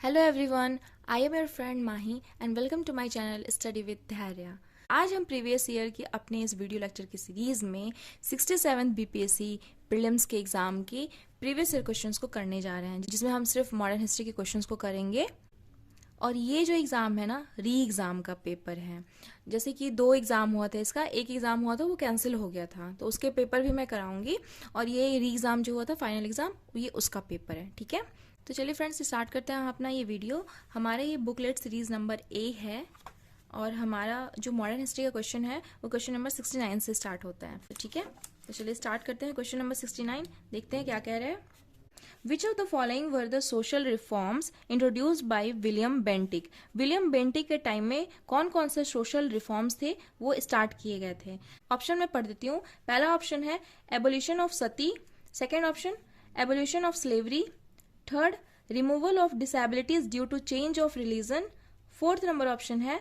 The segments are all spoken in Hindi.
Hello everyone, I am your friend Mahi and welcome to my channel study with Dhairya. आज हम प्रीवियस ईयर की अपने इस वीडियो लेक्चर की सीरीज़ में 67th बीपीएससी प्रीलिम्स के एग्ज़ाम की प्रीवियस ईयर क्वेश्चंस को करने जा रहे हैं, जिसमें हम सिर्फ मॉडर्न हिस्ट्री के क्वेश्चंस को करेंगे। और ये जो एग्ज़ाम है ना, री एग्ज़ाम का पेपर है। जैसे कि 2 एग्ज़ाम हुआ था इसका, एक एग्ज़ाम हुआ था वो कैंसिल हो गया था, तो उसके पेपर भी मैं कराऊंगी। और ये री एग्ज़ाम जो हुआ था फाइनल एग्ज़ाम, ये उसका पेपर है। ठीक है, तो चलिए फ्रेंड्स स्टार्ट करते हैं हम अपना ये वीडियो। हमारा ये बुकलेट सीरीज़ नंबर ए है और हमारा जो मॉडर्न हिस्ट्री का क्वेश्चन है वो क्वेश्चन नंबर 69 से स्टार्ट होता है। तो ठीक है, तो चलिए स्टार्ट करते हैं। क्वेश्चन नंबर 69 देखते हैं क्या कह रहे हैं। Which of the following were the social reforms introduced by William Bentinck? William Bentinck के टाइम में कौन कौन से सोशल रिफॉर्म्स थे वो स्टार्ट किए गए थे। ऑप्शन में पढ़ देती हूँ। पहला ऑप्शन है abolition of sati, second option abolition of slavery, third removal of disabilities due to change of religion, fourth number option है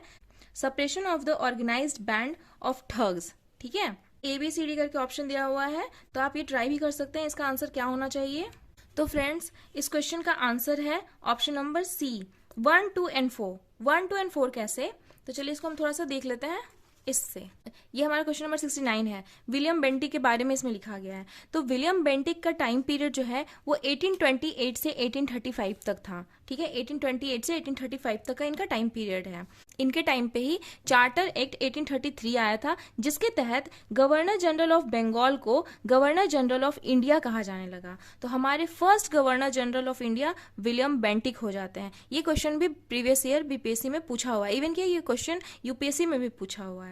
suppression of the organised band of thugs. ठीक है, ABCD करके ऑप्शन दिया हुआ है, तो आप ये ट्राई भी कर सकते हैं इसका आंसर क्या होना चाहिए। तो फ्रेंड्स इस क्वेश्चन का आंसर है option number C, 1, 2 and 4। 1, 2 and 4 कैसे, तो चलिए इसको हम थोड़ा सा देख लेते हैं। इससे ये हमारा क्वेश्चन नंबर 69 है। विलियम बेंटिक के बारे में इसमें लिखा गया है। तो विलियम बेंटिक का टाइम पीरियड जो है वो 1828 से 1835 तक था। ठीक है, 1828 से 1835 तक का इनका टाइम पीरियड है। इनके टाइम पे ही चार्टर एक्ट 1833 आया था, जिसके तहत गवर्नर जनरल ऑफ बंगाल को गवर्नर जनरल ऑफ इंडिया कहा जाने लगा। तो हमारे first governor general of India William Bentinck हो जाते हैं। ये क्वेश्चन भी प्रीवियस ईयर बीपीएससी में पूछा हुआ है, इवन कि ये क्वेश्चन यूपीएससी में भी पूछा हुआ है।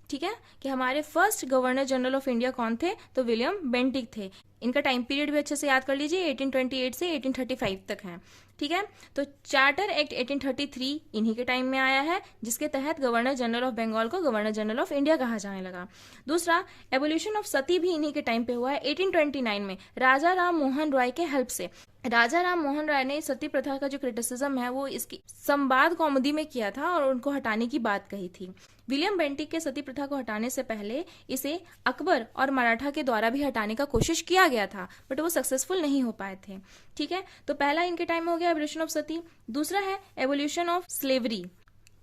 ठीक है, कि हमारे first governor general of India कौन थे, तो विलियम बेंटिक थे। इनका टाइम पीरियड भी अच्छे से याद कर लीजिए, 1828 से 1835 तक है। ठीक है, तो चार्टर एक्ट 1833 इन्हीं के टाइम में आया है, जिसके तहत गवर्नर जनरल ऑफ बंगाल को गवर्नर जनरल ऑफ इंडिया कहा जाने लगा। दूसरा एबोल्यूशन ऑफ सती भी इन्हीं के टाइम पे हुआ है, 1829 में राजा राम मोहन रॉय के हेल्प से। राजा राम मोहन राय ने सती प्रथा का जो क्रिटिसिज्म है वो इसकी संवाद कौमुदी में किया था और उनको हटाने की बात कही थी। विलियम बेंटिक के सती प्रथा को हटाने से पहले इसे अकबर और मराठा के द्वारा भी हटाने का कोशिश किया गया था, बट वो सक्सेसफुल नहीं हो पाए थे। ठीक है, तो पहला इनके टाइम में हो गया एबोल्यूशन ऑफ सती। दूसरा है एबोल्यूशन ऑफ स्लेवरी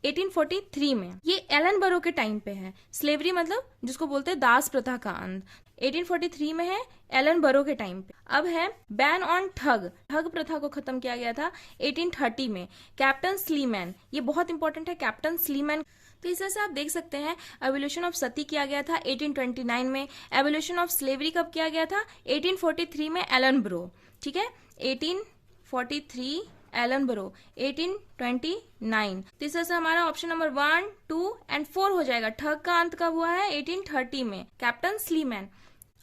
1843 में, ये एलन बरो के टाइम पे है। स्लेवरी मतलब जिसको बोलते हैं दास प्रथा का अंत, 1843 में है, एलन बरो के टाइम पे। अब है बैन ऑन ठग, ठग प्रथा को खत्म किया गया था 1830 में, कैप्टन स्लीमैन। ये बहुत इंपॉर्टेंट है, कैप्टन स्लीमैन। तो इस तरह से आप देख सकते हैं एवोल्यूशन ऑफ सती किया गया था 1829 में, एवोल्यूशन ऑफ स्लेवरी कब किया गया था, 1843 में एलन बरो। ठीक है, 1843 एलन बरो, 1829। तो इस तरह से हमारा ऑप्शन नंबर 1, 2 एंड 4 हो जाएगा। ठग का अंत कब हुआ है, 1830 में, कैप्टन स्लीमैन।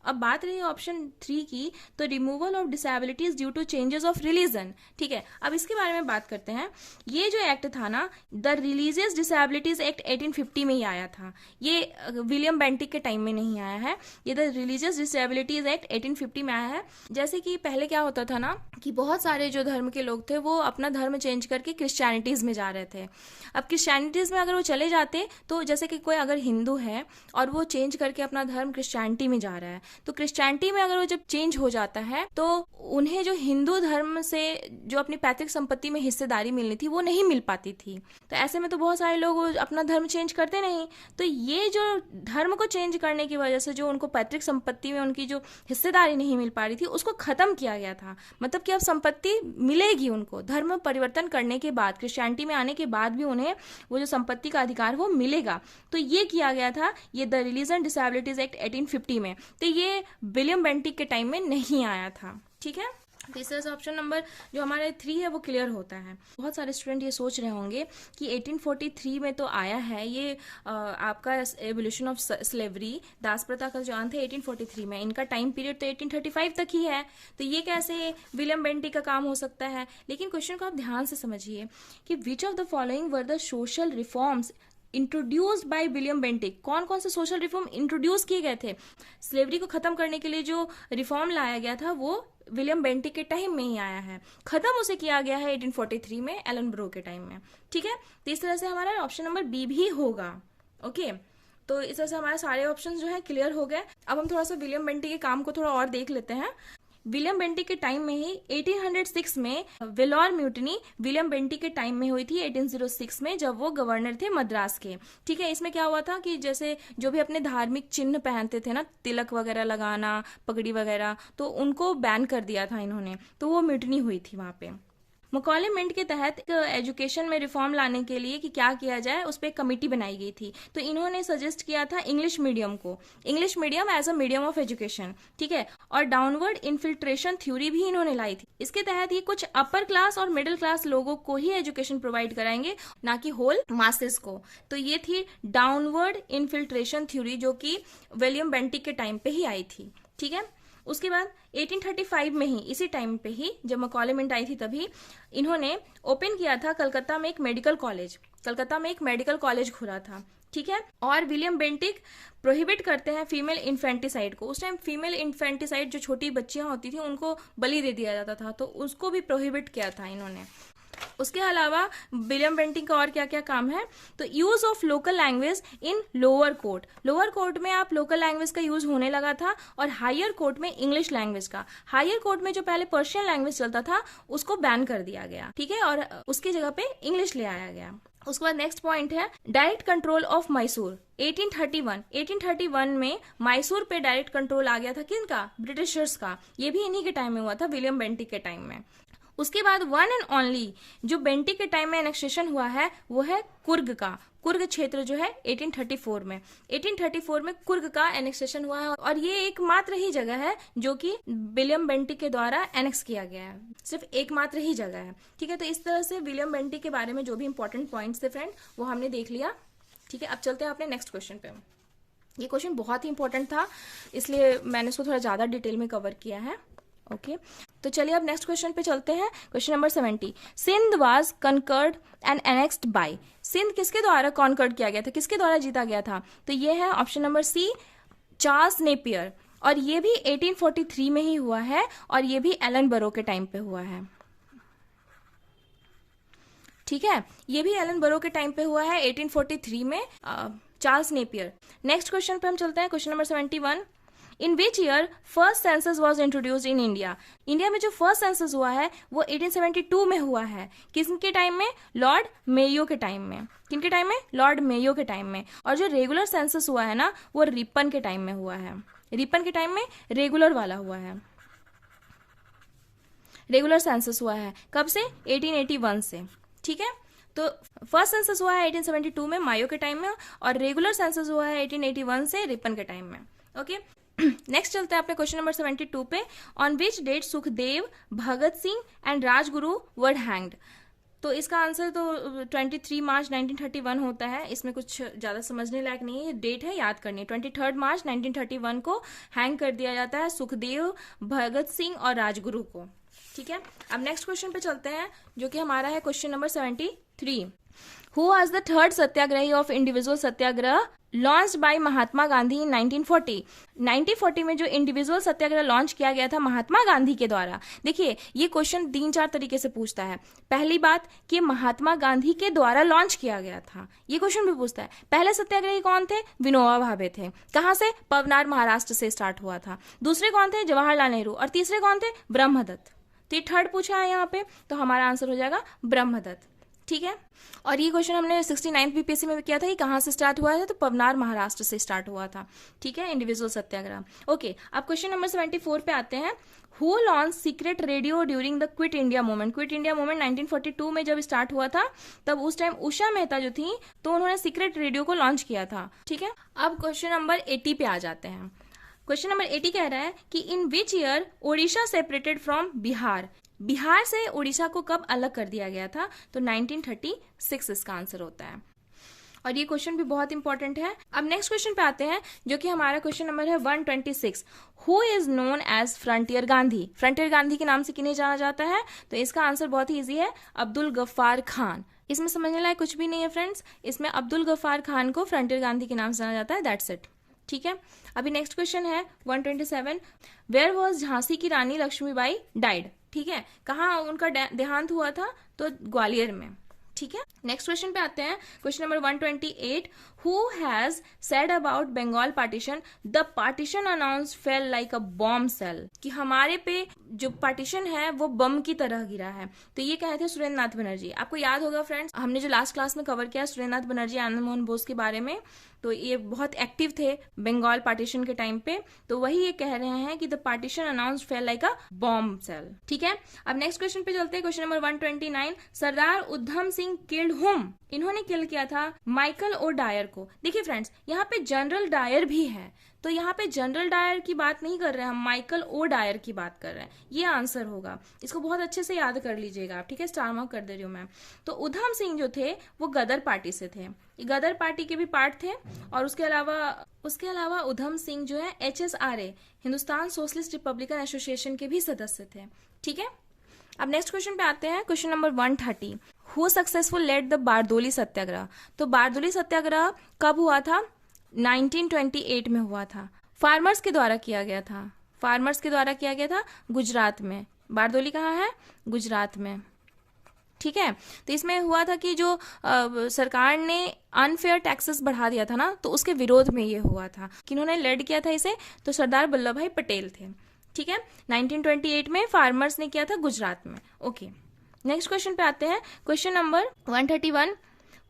अब बात रही ऑप्शन 3 की, तो removal of disabilities due to changes of religion. ठीक है, अब इसके बारे में बात करते हैं। ये जो एक्ट था ना, द रिलीजियस डिसेबिलिटीज एक्ट 1850 में ही आया था। ये विलियम बेंटिक के टाइम में नहीं आया है, ये द रिलीजियस डिसेबिलिटीज एक्ट 1850 में आया है। जैसे कि पहले क्या होता था ना, कि बहुत सारे जो धर्म के लोग थे वो अपना धर्म चेंज करके क्रिश्चियनिटीज में जा रहे थे। अब क्रिश्चियनिटीज में अगर वो चले जाते, तो जैसे कि कोई अगर हिंदू है और वो चेंज करके अपना धर्म क्रिश्चियनिटी में जा रहा है, तो क्रिश्चियनिटी में अगर वो जब चेंज हो जाता है तो उन्हें जो हिंदू धर्म से जो अपनी पैतृक संपत्ति में हिस्सेदारी मिलनी थी वो नहीं मिल पाती थी। तो ऐसे में तो बहुत सारे लोग अपना धर्म चेंज करते नहीं। तो ये जो धर्म को चेंज करने की वजह से जो उनको पैतृक संपत्ति में उनकी जो हिस्सेदारी नहीं मिल पा रही थी, उसको खत्म किया गया था। मतलब कि अब संपत्ति मिलेगी उनको, धर्म परिवर्तन करने के बाद, क्रिश्चियनिटी में आने के बाद भी उन्हें वो जो संपत्ति का अधिकार वो मिलेगा। तो ये किया गया था, ये द रिलीजन डिसेबिलिटीज एक्ट 1850 में। तो ये विलियम बेंटिक के टाइम में नहीं आया था। ठीक है, तो इस तरह से ऑप्शन नंबर जो हमारे 3 है वो क्लियर होता है। बहुत सारे स्टूडेंट ये सोच रहे होंगे कि 1843 में तो आया है ये आपका एवोल्यूशन ऑफ स्लेवरी, दास प्रथा का जो अंत है 1843 में, इनका टाइम पीरियड तो 1835 तक ही है, तो ये कैसे विलियम बेंटिक का काम हो सकता है। लेकिन क्वेश्चन को आप ध्यान से समझिए कि which of the following were the social reforms introduced by William Bentinck. कौन कौन से सोशल रिफॉर्म इंट्रोड्यूस किए गए थे, स्लेवरी को खत्म करने के लिए जो रिफॉर्म लाया गया था वो विलियम बेंटिक के टाइम में ही आया है। खत्म उसे किया गया है 1843 में एलन ब्रो के टाइम में। ठीक है, तो इस तरह से हमारा ऑप्शन नंबर बी भी होगा। ओके, तो इस तरह से हमारे सारे ऑप्शन जो है क्लियर हो गए। अब हम थोड़ा सा विलियम बेंटिक के काम को थोड़ा और देख लेते हैं। विलियम बेंटिक के टाइम में ही 1806 में वेलोर म्यूटनी विलियम बेंटिक के टाइम में हुई थी, 1806 में, जब वो गवर्नर थे मद्रास के। ठीक है, इसमें क्या हुआ था कि जैसे जो भी अपने धार्मिक चिन्ह पहनते थे ना, तिलक वगैरह लगाना, पगड़ी वगैरह, तो उनको बैन कर दिया था इन्होंने, तो वो म्यूटनी हुई थी वहां पे। मकॉले मिंट के तहत एजुकेशन में रिफॉर्म लाने के लिए कि क्या किया जाए, उस पर एक कमेटी बनाई गई थी। तो इन्होंने सजेस्ट किया था इंग्लिश मीडियम को, English medium as a medium of education. ठीक है, और डाउनवर्ड इन्फिल्ट्रेशन थ्योरी भी इन्होंने लाई थी। इसके तहत ये कुछ अपर क्लास और मिडिल क्लास लोगों को ही एजुकेशन प्रोवाइड कराएंगे, ना कि होल मासेस को। तो ये थी डाउनवर्ड इन्फिल्ट्रेशन थ्योरी, जो कि विलियम बेंटिक के टाइम पे ही आई थी। ठीक है, उसके बाद 1835 में ही, इसी टाइम पे ही जब मकॉले मिंट आई थी, तभी इन्होंने ओपन किया था कलकत्ता में एक मेडिकल कॉलेज। कलकत्ता में एक मेडिकल कॉलेज खुला था। ठीक है, और विलियम बेंटिक प्रोहिबिट करते हैं फीमेल इन्फेंटिसाइड को। उस टाइम फीमेल इन्फेंटिसाइड, जो छोटी बच्चियां होती थी, उनको बलि दे दिया जाता था, तो उसको भी प्रोहिबिट किया था इन्होंने। उसके अलावा विलियम बेंटिक का और क्या क्या काम है, तो use of local language in lower court. Lower court में आप लोकल लैंग्वेज का यूज होने लगा था, और हायर कोर्ट में इंग्लिश लैंग्वेज का। हायर कोर्ट में जो पहले पर्शियन लैंग्वेज चलता था, उसको बैन कर दिया गया। ठीक है, और उसकी जगह पे इंग्लिश ले आया गया। उसके बाद नेक्स्ट पॉइंट है डायरेक्ट कंट्रोल ऑफ मैसूर। 1831 में मैसूर पे डायरेक्ट कंट्रोल आ गया था, किनका? ब्रिटिशर्स का। ये भी इन्हीं के टाइम में हुआ था, विलियम बेंटिक के टाइम में। उसके बाद वन एंड ओनली जो बेंटिक के टाइम में एनेक्सेशन हुआ है, वो है कुर्ग का। कुर्ग क्षेत्र जो है 1834 में, 1834 में कुर्ग का एनेक्सेशन हुआ है, और ये एकमात्र ही जगह है जो कि विलियम बेंटिक के द्वारा एनेक्स किया गया है। सिर्फ एकमात्र ही जगह है। ठीक है, तो इस तरह से विलियम बेंटिक के बारे में जो भी इंपॉर्टेंट पॉइंट्स थे फ्रेंड, वो हमने देख लिया। ठीक है, अब चलते हैं अपने नेक्स्ट क्वेश्चन पे। ये क्वेश्चन बहुत ही इंपॉर्टेंट था, इसलिए मैंने इसको थोड़ा ज्यादा डिटेल में कवर किया है। ओके, तो चलिए अब नेक्स्ट क्वेश्चन पे चलते हैं। Question number 70, Sindh was conquered and annexed by. Sindh किसके द्वारा कॉन्कर्ड किया गया था, किसके द्वारा जीता गया था? तो ये है option number C, Charles Napier. और ये भी 1843 में ही हुआ है, और ये भी एलन बरो के टाइम पे हुआ है। ठीक है, ये भी एलन बरो के टाइम पे हुआ है 1843 में, चार्ल्स नेपियर। नेक्स्ट क्वेश्चन पे हम चलते हैं, question number 71, in which year first census was introduced in India. India में जो फर्स्ट सेंसस हुआ है वो 1872 में हुआ है। किसके टाइम में? लॉर्ड मेयो के टाइम में। किनके टाइम में? लॉर्ड मेयो के टाइम में। और जो रेगुलर सेंसस हुआ है ना, वो रिपन के टाइम में हुआ है। रिपन के टाइम में रेगुलर वाला हुआ है, रेगुलर सेंसस हुआ है। कब से? 1881 से। ठीक है, तो फर्स्ट सेंसस हुआ है 1872 में मायो के टाइम में, और रेगुलर सेंसस हुआ है 1881 से रिपन के टाइम में। ओके, नेक्स्ट चलते हैं अपने क्वेश्चन नंबर 72 पे। On which date Sukhdev, Bhagat Singh and Rajguru were hanged. तो इसका आंसर तो 23 मार्च 1931 होता है। इसमें कुछ ज्यादा समझने लायक नहीं है, डेट है, याद करनी है। 23 मार्च 1931 को हैंग कर दिया जाता है सुखदेव, भगत सिंह और राजगुरु को। ठीक है, अब नेक्स्ट क्वेश्चन पे चलते हैं, जो कि हमारा है question number 73। Who was the third satyagrahi of individual satyagraha launched by Mahatma Gandhi in 1940। 1940 में जो इंडिविजुअल सत्याग्रह लॉन्च किया गया था महात्मा गांधी के द्वारा। देखिए, ये क्वेश्चन 3-4 तरीके से पूछता है। पहली बात कि महात्मा गांधी के द्वारा लॉन्च किया गया था, ये क्वेश्चन भी पूछता है। पहले सत्याग्रही कौन थे? विनोबा भावे थे। कहां से? पवनार, महाराष्ट्र से स्टार्ट हुआ था। दूसरे कौन थे? जवाहरलाल नेहरू। और तीसरे कौन थे? ब्रह्मदत्त। तो ये थर्ड पूछा है यहाँ पे, तो हमारा आंसर हो जाएगा ब्रह्मदत्त। ठीक है, और ये क्वेश्चन हमने 69th बीपीएससी में भी किया था कि कहां से स्टार्ट हुआ है, तो पवनार, महाराष्ट्र से स्टार्ट हुआ था। ठीक है, इंडिविजुअल सत्याग्रह। ओके, अब क्वेश्चन नंबर 74 पे आते हैं। Who launch secret radio during the quit India movement. Quit India movement 1942 में जब स्टार्ट हुआ था, तब उस टाइम उषा मेहता जो थी, तो उन्होंने सीक्रेट रेडियो को लॉन्च किया था। ठीक है, अब क्वेश्चन नंबर 80 पे आ जाते हैं। क्वेश्चन नंबर 80 कह रहा है कि in which year Odisha separated from Bihar. Bihar से उड़ीसा को कब अलग कर दिया गया था? तो 1936 इसका आंसर होता है। और ये क्वेश्चन भी बहुत इंपॉर्टेंट है। अब नेक्स्ट क्वेश्चन पे आते हैं, जो कि हमारा क्वेश्चन नंबर है 126। Who is known as frontier Gandhi. Frontier Gandhi के नाम से किन्हें जाना जाता है? तो इसका आंसर बहुत ही ईजी है, अब्दुल गफ्फार खान। इसमें समझने लायक कुछ भी नहीं है फ्रेंड्स, इसमें अब्दुल गफ्फार खान को फ्रंटियर गांधी के नाम से जाना जाता है, दैट्स इट। ठीक है, अभी नेक्स्ट क्वेश्चन है 127। वेयर वॉज झांसी की रानी लक्ष्मीबाई डाइड। ठीक है, कहाँ उनका देहांत हुआ था? तो ग्वालियर में। ठीक है। नेक्स्ट क्वेश्चन पे आते हैं, question number 128, who has said about Bengal partition the partition announce fell like a bomb shell, कि हमारे पे जो पार्टीशन है वो बम की तरह गिरा है। तो ये कहे थे सुरेंद्र नाथ बनर्जी। आपको याद होगा फ्रेंड्स, हमने जो लास्ट क्लास में कवर किया सुरेंद्र नाथ बनर्जी, आनंद मोहन बोस के बारे में, तो ये बहुत एक्टिव थे बंगाल पार्टीशन के टाइम पे। तो वही ये कह रहे हैं कि the partition announce fell like a bomb shell. ठीक है, अब नेक्स्ट क्वेश्चन पे चलते हैं, question number 129, Sardar Udham Singh killed whom, इन्होंने किल किया था माइकल ओ डायर को। देखिए फ्रेंड्स, यहाँ पे जनरल डायर भी है, तो यहाँ पे जनरल डायर की बात नहीं कर रहे हैं हम, माइकल ओ डायर की बात कर रहे हैं। ये आंसर होगा, इसको बहुत अच्छे से याद कर लीजिएगा आप। ठीक है, स्टार मार्क कर दे रही हूँ मैं। तो उधम सिंह जो थे वो गदर पार्टी से थे, गदर पार्टी के भी पार्ट थे, और उसके अलावा उधम सिंह जो है HSRA, Hindustan socialist Republican association के भी सदस्य थे। ठीक है, अब नेक्स्ट क्वेश्चन पे आते हैं, question number 130, who successful led the Bardoli satyagraha. तो बारदोली सत्याग्रह कब हुआ था? 1928 में हुआ था। फार्मर्स के द्वारा किया गया था, फार्मर्स के द्वारा किया गया था गुजरात में। बारदोली कहाँ है? गुजरात में। ठीक है, तो इसमें हुआ था कि जो सरकार ने अनफेयर टैक्सेस बढ़ा दिया था ना, तो उसके विरोध में ये हुआ था। किन्होंने लेड किया था इसे? तो सरदार वल्लभ भाई पटेल थे। ठीक है, 1928 में फार्मर्स ने किया था गुजरात में। ओके, नेक्स्ट क्वेश्चन पे आते हैं, question number 131,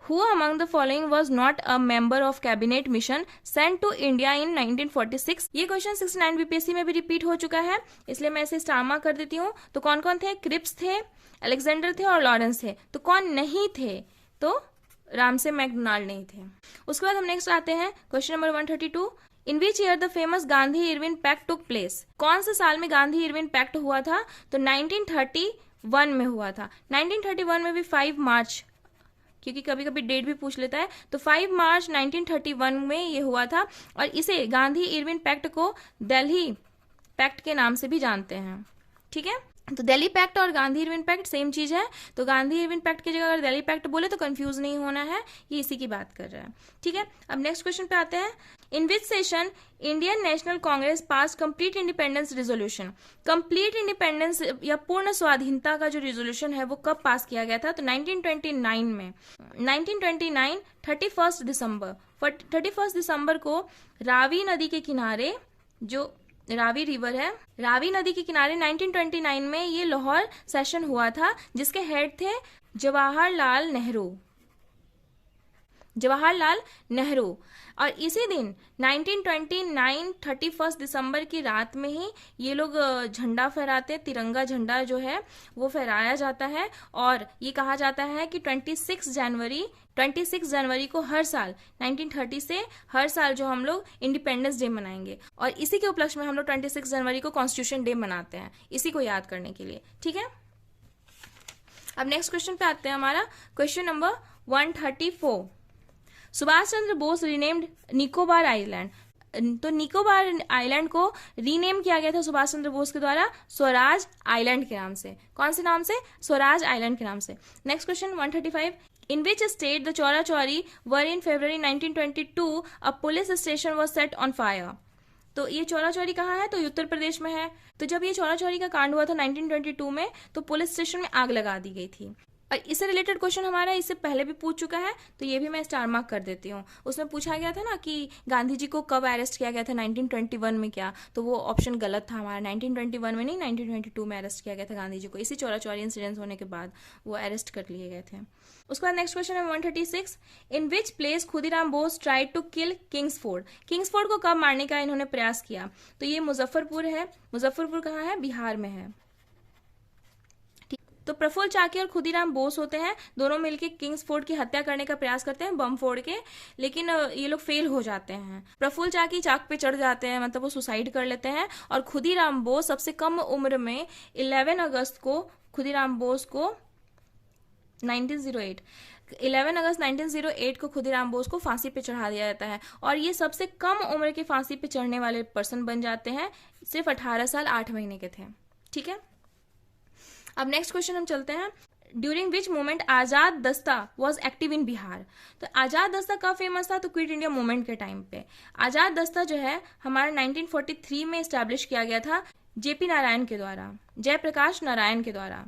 Who among the following was not a member of cabinet mission sent to India in 1946? ये क्वेश्चन 69 बीपीएससी में भी रिपीट हो चुका है, इसलिए मैं इसे स्टार मार्क कर देती हूँ। तो कौन कौन थे? क्रिप्स थे, अलेक्जेंडर थे और लॉरेंस थे। तो कौन नहीं थे? तो रामसे मैकडोनाल्ड नहीं थे। उसके बाद हम नेक्स्ट आते हैं, question number 132, in which year the famous Gandhi Irwin pact took place. कौन से साल में गांधी इरविन पैक्ट हुआ था? तो 1931 में हुआ था। 1931 में भी 5 मार्च, क्योंकि कभी कभी डेट भी पूछ लेता है, तो 5 मार्च 1931 में ये हुआ था, और इसे गांधी इरविन पैक्ट को दिल्ली पैक्ट के नाम से भी जानते हैं। ठीक है, तो दिल्ली पैक्ट और गांधी इरविन पैक्ट सेम चीज है, तो गांधी इरविन पैक्ट की जगह अगर दिल्ली पैक्ट बोले तो कंफ्यूज नहीं होना है, ये इसी की बात कर रहा है। ठीक है, अब नेक्स्ट क्वेश्चन पे आते हैं, in which session Indian National Congress pass complete independence resolution. Complete independence या पूर्ण स्वाधीनता का जो रेजोल्यूशन है वो कब पास किया गया था? तो 1929 में। 1929 31 दिसंबर, 31 दिसंबर को रावी नदी के किनारे, जो रावी रिवर है, रावी नदी के किनारे 1929 में ये लाहौर सेशन हुआ था, जिसके हेड थे जवाहरलाल नेहरू। और इसी दिन 1929 31 दिसंबर की रात में ही ये लोग झंडा फहराते, तिरंगा झंडा जो है वो फहराया जाता है, और ये कहा जाता है कि 26 जनवरी को हर साल 1930 से हर साल जो हम लोग इंडिपेंडेंस डे मनाएंगे, और इसी के उपलक्ष्य में हम लोग 26 जनवरी को कॉन्स्टिट्यूशन डे मनाते हैं, इसी को याद करने के लिए। ठीक है, अब नेक्स्ट क्वेश्चन पे आते हैं, हमारा question number 134, Subhash Chandra Bose renamed Nicobar island. तो निकोबार आइलैंड को रीनेम किया गया था सुभाष चंद्र बोस के द्वारा स्वराज आइलैंड के नाम से। कौन से नाम से? स्वराज आइलैंड के नाम से। Next question 135, in which state the Chaura Chauri were in February 1922 a police station was set on fire. तो ये चौरा चौरी कहाँ है? तो उत्तर प्रदेश में है। तो जब ये चौरा चौरी का कांड हुआ था 1922 में, तो पुलिस स्टेशन में आग लगा दी गई थी। और इससे रिलेटेड क्वेश्चन हमारा इससे पहले भी पूछ चुका है, तो ये भी मैं स्टार मार्क कर देती हूँ। उसमें पूछा गया था ना कि गांधी जी को कब अरेस्ट किया गया था, 1921 में क्या? तो वो ऑप्शन गलत था हमारा, 1921 में नहीं, 1922 में अरेस्ट किया गया था गांधी जी को। इसी चौरा चौरी इंसिडेंस होने के बाद वो अरेस्ट कर लिए गए थे। उसके बाद नेक्स्ट क्वेश्चन है 136, in which place Khudiram Bose tried to kill Kingsford. Kingsford को कब मारने का इन्होंने प्रयास किया? तो ये मुजफ्फरपुर है। मुजफ्फरपुर कहाँ है? बिहार में है। तो प्रफुल्ल चाकी और खुदीराम बोस होते हैं, दोनों मिलकर किंग्सफोर्ड की हत्या करने का प्रयास करते हैं बम फोड़ के, लेकिन ये लोग फेल हो जाते हैं। प्रफुल्ल चाकी चाक पे चढ़ जाते हैं, मतलब वो सुसाइड कर लेते हैं, और खुदीराम बोस सबसे कम उम्र में 11 अगस्त को खुदीराम बोस को 11 अगस्त 1908 को खुदीराम बोस को फांसी पे चढ़ा दिया जाता है, और ये सबसे कम उम्र के फांसी पे चढ़ने वाले पर्सन बन जाते हैं। सिर्फ 18 साल 8 महीने के थे। ठीक है, अब नेक्स्ट क्वेश्चन हम चलते हैं, ड्यूरिंग विच मूवमेंट आजाद दस्ता वॉज एक्टिव इन बिहार। तो आजाद दस्ता कब फेमस था? तो क्विट इंडिया मूवमेंट के टाइम पे। आजाद दस्ता जो है हमारा 1943 में स्टैब्लिश किया गया था जेपी नारायण के द्वारा, जयप्रकाश नारायण के द्वारा।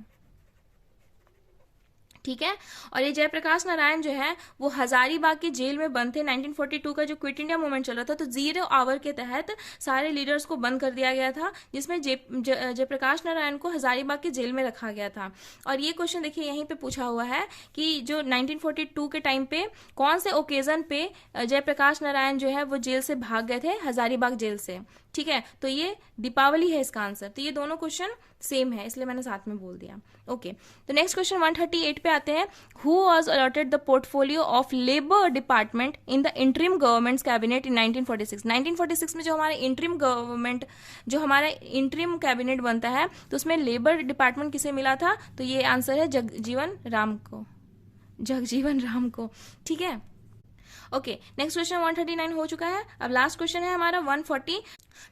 ठीक है। और ये जयप्रकाश नारायण जो है वो हजारीबाग की जेल में बंद थे। 1942 का जो क्विट इंडिया मूवमेंट चल रहा था, तो 0 आवर के तहत सारे लीडर्स को बंद कर दिया गया था, जिसमें जयप्रकाश नारायण को हजारीबाग की जेल में रखा गया था। और ये क्वेश्चन देखिए यहीं पे पूछा हुआ है कि जो 1942 के टाइम पे कौन से ओकेजन पे जयप्रकाश नारायण जो है वो जेल से भाग गए थे, हजारीबाग जेल से। ठीक है, तो ये दीपावली है इसका आंसर। तो ये दोनों क्वेश्चन सेम है, इसलिए मैंने साथ में बोल दिया। ओके, तो नेक्स्ट क्वेश्चन 138 पे आते हैं। Who was allotted the portfolio of labour department in the interim governments cabinet इन 1946? 1946 में जो हमारा इंटरिम गवर्नमेंट, जो हमारा इंटरिम कैबिनेट बनता है, तो उसमें लेबर डिपार्टमेंट किसे मिला था? तो ये आंसर है जगजीवन राम को, जगजीवन राम को। ठीक है, ओके, नेक्स्ट क्वेश्चन 139 हो चुका है। अब लास्ट क्वेश्चन है हमारा 140।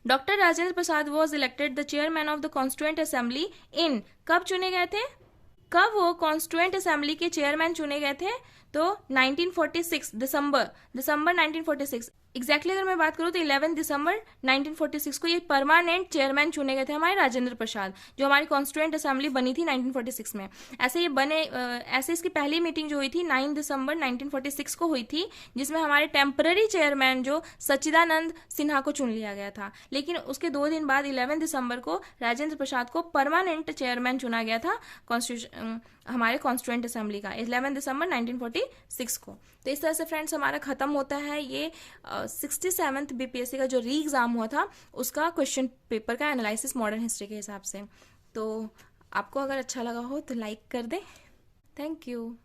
Doctor Rajendra Prasad was elected the chairman of the constituent assembly in, कब चुने गए थे? कब वो कॉन्स्टिट्यूएंट असेंबली के चेयरमैन चुने गए थे? तो 1946 दिसंबर 1946 एग्जैक्टली अगर मैं बात करूं तो 11 दिसंबर 1946 को ये परमानेंट चेयरमैन चुने गए थे हमारे राजेंद्र प्रसाद, जो हमारी कॉन्स्टिट्यूएंट असेंबली बनी थी 1946 में। ऐसे ये बने, ऐसे इसकी पहली मीटिंग जो हुई थी 9 दिसंबर 1946 को हुई थी, जिसमें हमारे टेम्पररी चेयरमैन जो सच्चिदानंद सिन्हा को चुन लिया गया था। लेकिन उसके 2 दिन बाद 11 दिसंबर को राजेंद्र प्रसाद को परमानेंट चेयरमैन चुना गया था हमारे कॉन्स्टिट्यूएंट असेंबली का 11 दिसंबर 1946 को। तो इस तरह से फ्रेंड्स हमारा खत्म होता है ये 67th बीपीएससी का जो री एग्जाम हुआ था उसका क्वेश्चन पेपर का एनालिसिस मॉडर्न हिस्ट्री के हिसाब से। तो आपको अगर अच्छा लगा हो तो लाइक कर दें। Thank you.